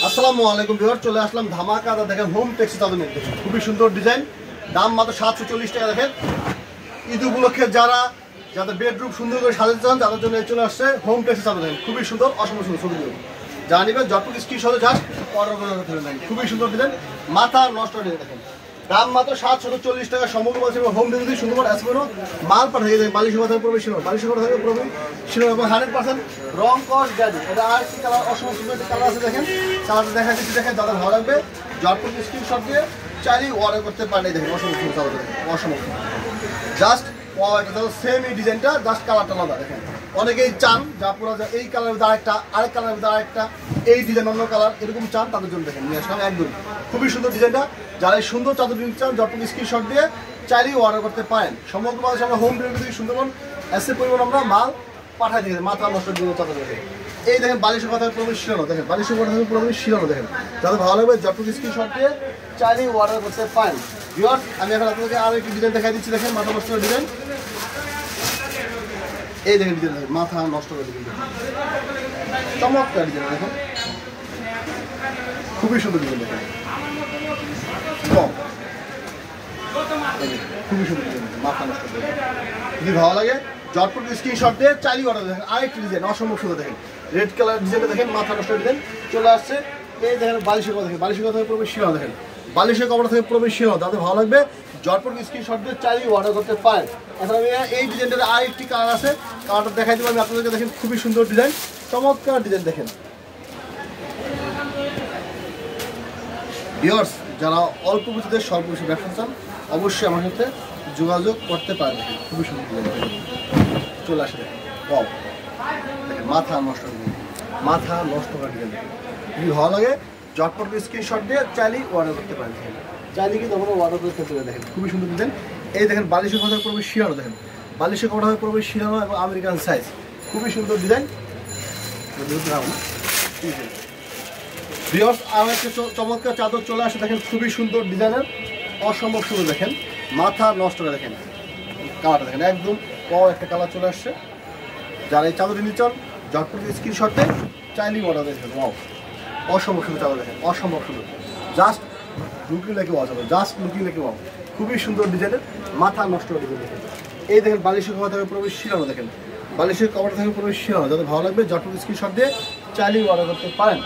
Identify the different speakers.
Speaker 1: আসসালামু আলাইকুম ভিউয়ার, চলে আসলাম ধামাকা। দেখেন হোম টেক্সি চাদর নিয়ে, দেখেন খুবই সুন্দর ডিজাইন, দাম মাত্র 740 টাকা। দেখেন ঈদ উপলক্ষে যাদের বেডরুম সুন্দর করে সাজাতে চান তাদের জন্য চলে আসছে হোম টেক্সি চাদর। দেখেন খুবই সুন্দর, অসম্ভব সুন্দর ছবি দেবেন যা নিবেন যতটুকু স্ক্রিনশটে যান অর্ডার করে দেখেন খুবই সুন্দর ডিজাইন, মাথা নষ্ট ডিজাইন। দেখেন দাম মাত্র 740 টাকা। সমগ্র বছর হোম ডেলিভারি সুন্দর এসপেনো মাল পাঠিয়ে দেয়। বালিশ কথা প্রবেশ ছিল, বালিশ কথা থেকে প্রবেশ ছিল এবং 100% রং কস গ্যারান্টি। এটা আর কি কালার, অসম্ভব সুন্দর কালার আছে। দেখেন কালারটা দেখা দিচ্ছি, দেখেন যাদের ভালো লাগবে জটপট স্ক্রিনশট দিয়ে চাইলেই অর্ডার করতে পারেন। দেখেন অসম্ভব সুন্দর কালার, দেখেন অসম্ভব জাস্ট সেম এই ডিজাইনটা, জাস্ট কালারটা আলাদা। দেখেন অনেকেই চান যা পুরো এই কালারের দ্বারা একটা, আরেক কালারের দ্বারা একটা, এই ডিজাইন অন্য কালার এরকম চান তাদের জন্য দেখেন নিয়ে আসলাম একদম খুবই সুন্দর ডিজাইনটা। যারা এই সুন্দর চাদর নিতে চান জটপট স্ক্রিনশট দিয়ে চাইলেই অর্ডার করতে পারেন। সমগ্র বাংলাদেশে আমরা হোম ডেলিভারি থেকে সুন্দরবন এসে পরিমাণ আমরা মাল পাঠাই দিই। মাথা নষ্ট দিয়ে চাদর দেখেন এই দেখেন বালিশের কথা প্রবেশ শিরানো, দেখেন বালিশের কথা প্রবেশ শিরানো। দেখেন যাদের ভালো লাগবে জটপট স্ক্রিনশট দিয়ে চাইলেই অর্ডার করতে পারেন। ভিউয়ার্স আমি এখন আপনাদেরকে আরও একটি ডিজাইন দেখাই দিচ্ছি। দেখেন মাথা নষ্ট ডিজাইন, এই দেখেন ডিজাইন, দেখেন মাথা নষ্ট করে ডিজাইন, চমৎকার ডিজাইন। দেখেন খুবই সুন্দর ডিজাইন, দেখেন খুবই সুন্দর ডিজাইন, মাথা নষ্ট করে। যদি ভালো লাগে জটপট স্ক্রিনশট দিয়ে চাইলেই অর্ডার। দেখেন আরেকটি ডিজাইন অসম্ভব সুন্দর, দেখেন রেড কালার ডিজাইনটা, দেখেন মাথা নষ্ট ডিজাইন চলে আসছে। এই দেখেন বালিশের কথা, দেখেন বালিশের কথা থেকে প্রবেশ শিরানো, দেখেন বালিশের কপড়া থেকে প্রবেশ শিরানো। তাদের ভালো লাগবে জটপট স্ক্রিনশট দিয়ে চাইলেই অর্ডার করতে পারেন। এখন আমি এই ডিজাইনটার আরেকটি কালার আছে, কালারটা দেখাই দেবো আমি আপনাদেরকে। দেখেন খুবই সুন্দর ডিজাইন, চমৎকার ডিজাইন। দেখেন ভিউয়ার্স যারা অল্প পুঁজিতে স্বল্প পুঁজি ব্যবসা চান অবশ্যই আমার সাথে যোগাযোগ করতে পারেন। খুবই সুন্দর ডিজাইন চলে আসে। দেখেন ওয়াও, দেখেন মাথা নষ্ট ডিজাইন, মাথা নষ্ট করা ডিজাইন। দেখেন যদি ভালো লাগে জটপট স্ক্রিনশট দিয়ে চাইলেই অর্ডার করতে পারেন। চাইলে কিন্তু আমরা অর্ডার করতে পারি। দেখেন খুবই সুন্দর ডিজাইন। এই দেখেন বালিশের কথা প্রবেশ শিরানো, দেখেন বালিশের কথা প্রবেশ শিরানো এবং আমেরিকান সাইজ, খুবই সুন্দর ডিজাইন। ভিউয়ার্স আর একটা চমৎকার চাদর চলে আসে। দেখেন খুবই সুন্দর ডিজাইনের, অসম্ভব সুন্দর। দেখেন মাথা নষ্ট করে, দেখেন কালারটা দেখেন একদম একটা কালার চলে আসছে। যারা এই চাদরটি নিচ্ছেন জটপট স্ক্রিনশটে চাইলেই অর্ডার দেখেন। ওয়াও অসম্ভব সুন্দর চাদর, দেখেন অসম্ভব সুন্দর, জাস্ট লুকিং লেগে ওয়াও চাদর, জাস্ট লুকিং লেগে ওয়াও খুবই সুন্দর ডিজাইনের, মাথা নষ্ট করে ডিজাইন। দেখেন এই দেখেন বালিশের কপড়া থেকে প্রবেশ শিরানো, দেখেন বালিশের কপড়া থেকে প্রবেশ শিরানো। যাদের ভালো লাগবে জটপট স্ক্রিনশট দিয়ে চাইলেই অর্ডার করতে পারেন।